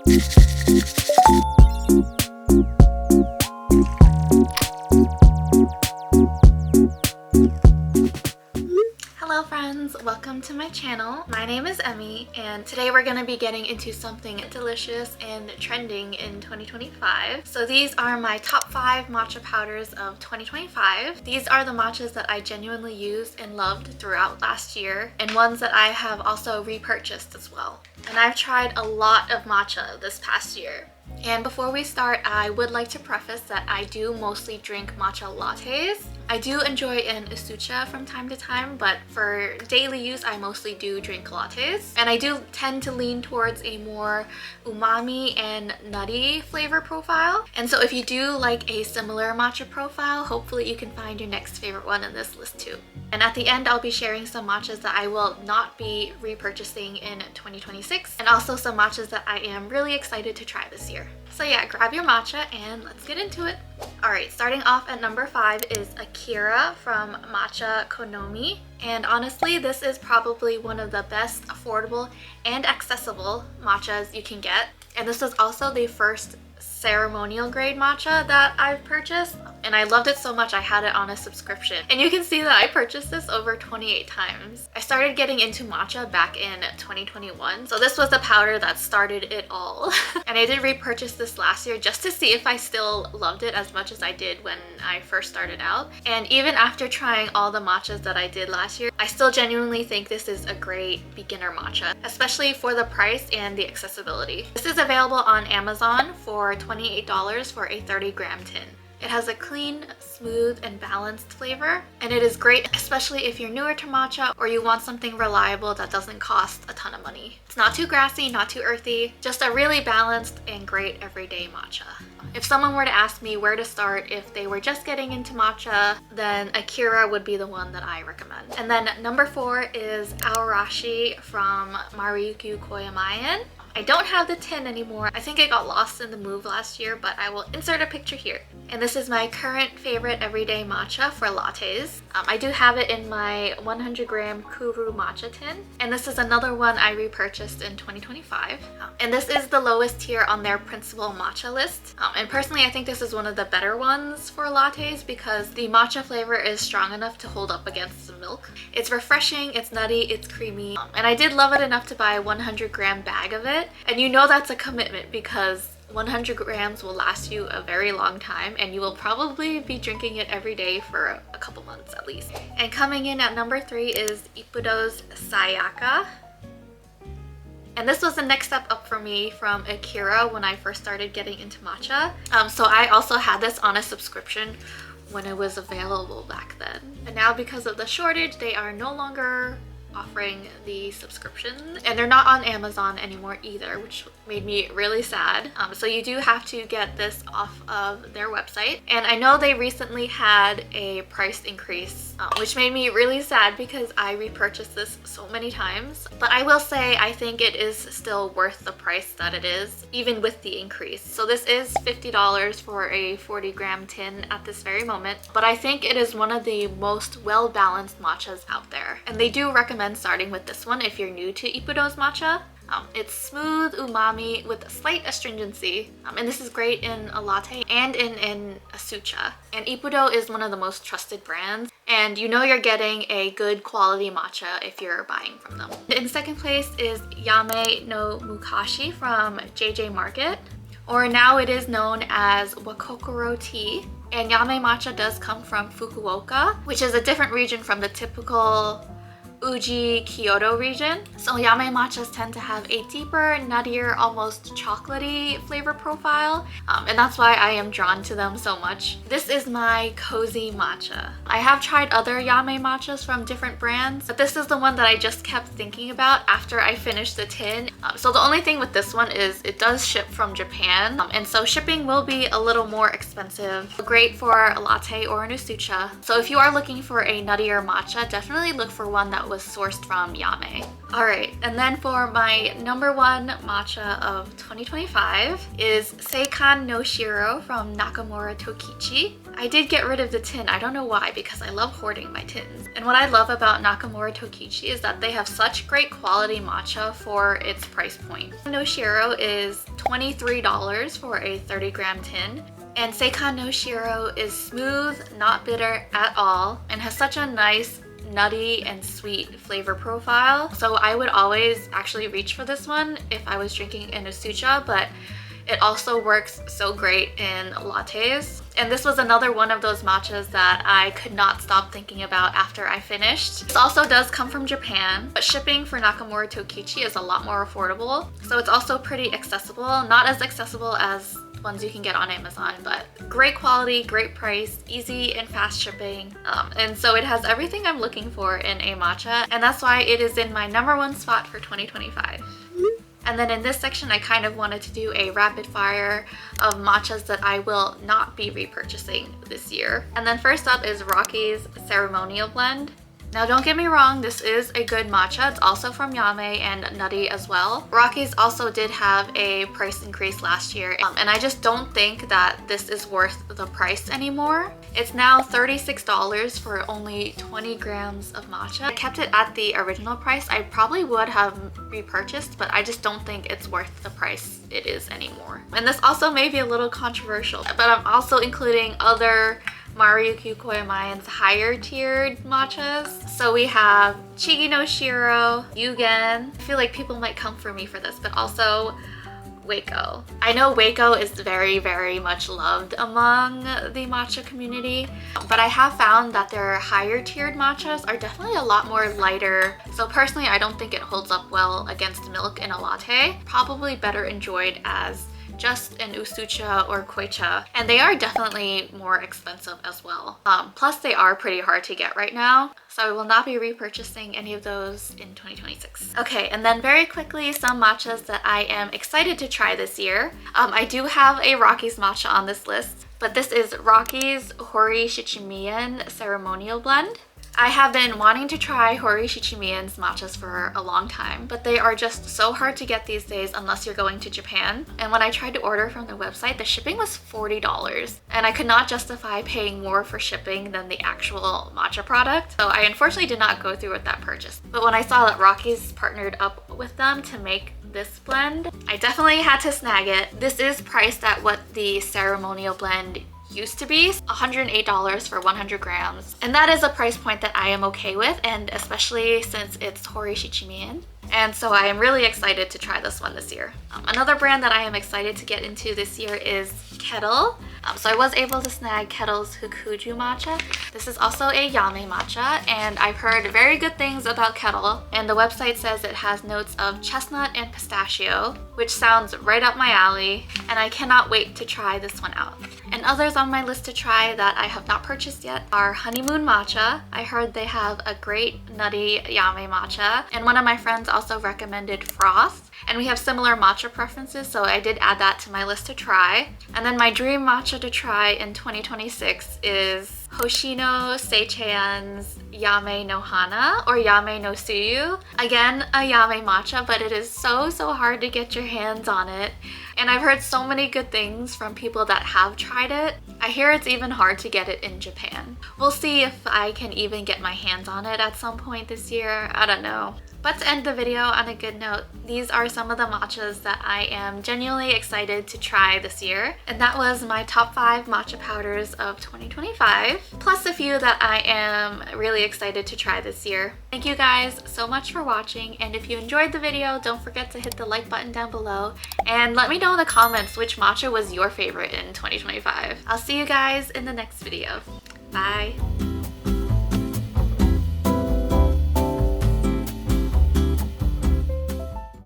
Hello friends, welcome to my channel. My name is Emmy and today we're going to be getting into something delicious and trending in 2025. So these are my top 5 matcha powders of 2025. These are the matchas that I genuinely used and loved throughout last year and ones that I have also repurchased as well. And I've tried a lot of matcha this past year. And before we start, I would like to preface that I do mostly drink matcha lattes. I do enjoy an isucha from time to time, but for daily use, I mostly do drink lattes. And I do tend to lean towards a more umami and nutty flavor profile. And so if you do like a similar matcha profile, hopefully you can find your next favorite one in this list too. And at the end, I'll be sharing some matchas that I will not be repurchasing in 2026, and also some matchas that I am really excited to try this year. So yeah, grab your matcha and let's get into it. Alright, starting off at number 5 is Akira from Matcha Konomi. And honestly, this is probably one of the best affordable and accessible matchas you can get. And this is also the first ceremonial grade matcha that I've purchased, and I loved it so much I had it on a subscription. And you can see that I purchased this over 28 times. I started getting into matcha back in 2021, so this was the powder that started it all. And I did repurchase this last year just to see if I still loved it as much as I did when I first started out. And even after trying all the matchas that I did last year, I still genuinely think this is a great beginner matcha, especially for the price and the accessibility. This is available on Amazon for $28 for a 30-gram tin. It has a clean, smooth, and balanced flavor, and it is great especially if you're newer to matcha or you want something reliable that doesn't cost a ton of money. It's not too grassy, not too earthy, just a really balanced and great everyday matcha. If someone were to ask me where to start if they were just getting into matcha, then Akira would be the one that I recommend. And then number 4 is Aorashi from Marikyu Koyamayan. I don't have the tin anymore. I think it got lost in the move last year, but I will insert a picture here. And this is my current favorite everyday matcha for lattes. I do have it in my 100-gram Kuru matcha tin, and this is another one I repurchased in 2025. And this is the lowest tier on their principal matcha list. And personally, I think this is one of the better ones for lattes because the matcha flavor is strong enough to hold up against the milk. It's refreshing, it's nutty, it's creamy, and I did love it enough to buy a 100-gram bag of it. And you know that's a commitment because 100 grams will last you a very long time and you will probably be drinking it every day for a couple months at least. And coming in at number 3 is Ippudo's Sayaka. And this was the next step up for me from Akira when I first started getting into matcha. So I also had this on a subscription when it was available back then. And now because of the shortage, they are no longer offering the subscription, and they're not on Amazon anymore either, which made me really sad. So you do have to get this off of their website, and I know they recently had a price increase, which made me really sad because I repurchased this so many times. But I will say I think it is still worth the price that it is, even with the increase. So this is $50 for a 40-gram tin at this very moment, but I think it is one of the most well-balanced matchas out there, and they do recommend starting with this one if you're new to Ippudo's matcha. It's smooth umami with a slight astringency, and this is great in a latte and in a sucha. And Ippudo is one of the most trusted brands, and you know you're getting a good quality matcha if you're buying from them. In second place is Yame no Mukashi from JJ Market, or now it is known as Wakokoro tea. And Yame matcha does come from Fukuoka, which is a different region from the typical Uji Kyoto region. So Yame matchas tend to have a deeper, nuttier, almost chocolatey flavor profile, and that's why I am drawn to them so much. This is my cozy matcha. I have tried other Yame matchas from different brands, but this is the one that I just kept thinking about after I finished the tin. So the only thing with this one is it does ship from Japan, and so shipping will be a little more expensive. Great for a latte or an usucha. So if you are looking for a nuttier matcha, definitely look for one that was sourced from Yame. Alright, and then for my number 1 matcha of 2025 is Seikan no Shiro from Nakamura Tokichi. I did get rid of the tin. I don't know why, because I love hoarding my tins. And what I love about Nakamura Tokichi is that they have such great quality matcha for its price point. No Shiro is $23 for a 30-gram tin. And Seikan no Shiro is smooth, not bitter at all, and has such a nice nutty and sweet flavor profile. So I would always actually reach for this one if I was drinking an usucha, but it also works so great in lattes. And this was another one of those matchas that I could not stop thinking about after I finished. This also does come from Japan, but shipping for Nakamura Tokichi is a lot more affordable. So it's also pretty accessible, not as accessible as ones you can get on Amazon, but great quality, great price, easy and fast shipping. And so it has everything I'm looking for in a matcha, and that's why it is in my #1 spot for 2025. And then in this section, I kind of wanted to do a rapid fire of matchas that I will not be repurchasing this year. And then first up is Rocky's Ceremonial Blend. Now don't get me wrong, this is a good matcha. It's also from Yame and nutty as well. Rocky's also did have a price increase last year, and I just don't think that this is worth the price anymore. It's now $36 for only 20 grams of matcha. I kept it at the original price. I probably would have repurchased, but I just don't think it's worth the price it is anymore. And this also may be a little controversial, but I'm also including other Marukyuu Koyamaen's higher tiered matchas. So we have Chigi no Shiro, Yugen. I feel like people might come for me for this, but also WhiskeryCo. I know WhiskeryCo is very, very much loved among the matcha community, but I have found that their higher tiered matchas are definitely a lot more lighter. So personally, I don't think it holds up well against milk in a latte. Probably better enjoyed as just an usucha or koicha, and they are definitely more expensive as well. Plus they are pretty hard to get right now, so I will not be repurchasing any of those in 2026. Okay, and then very quickly, some matchas that I am excited to try this year. I do have a Rocky's matcha on this list, but this is Rocky's Hori Shichimian Ceremonial Blend. I have been wanting to try Hori Shichimian's matchas for a long time, but they are just so hard to get these days unless you're going to Japan. And when I tried to order from their website, the shipping was $40, and I could not justify paying more for shipping than the actual matcha product. So I unfortunately did not go through with that purchase. But when I saw that Rocky's partnered up with them to make this blend, I definitely had to snag it. This is priced at what the ceremonial blend used to be, $108 for 100 grams. And that is a price point that I am okay with, and especially since it's Hori Shichimian. And so I am really excited to try this one this year. Another brand that I am excited to get into this year is Kettle. So I was able to snag Kettle's Hukuju matcha. This is also a Yame matcha, and I've heard very good things about Kettle, and the website says it has notes of chestnut and pistachio, which sounds right up my alley, and I cannot wait to try this one out. And others on my list to try that I have not purchased yet are Honeymoon Matcha. I heard they have a great nutty Yame matcha, and one of my friends also recommended Frost, and we have similar matcha preferences, so I did add that to my list to try. And then my dream matcha to try in 2026 is Hoshino Seichean's Yame no Hana or Yame no Suyu. Again, a Yame matcha, but it is so hard to get your hands on it. And I've heard so many good things from people that have tried it. I hear it's even hard to get it in Japan. We'll see if I can even get my hands on it at some point this year. I don't know. But to end the video on a good note, these are some of the matchas that I am genuinely excited to try this year. And that was my top 5 matcha powders of 2025, plus a few that I am really excited to try this year. Thank you guys so much for watching, and if you enjoyed the video, don't forget to hit the like button down below, and let me know in the comments which matcha was your favorite in 2025. I'll see you guys in the next video. Bye!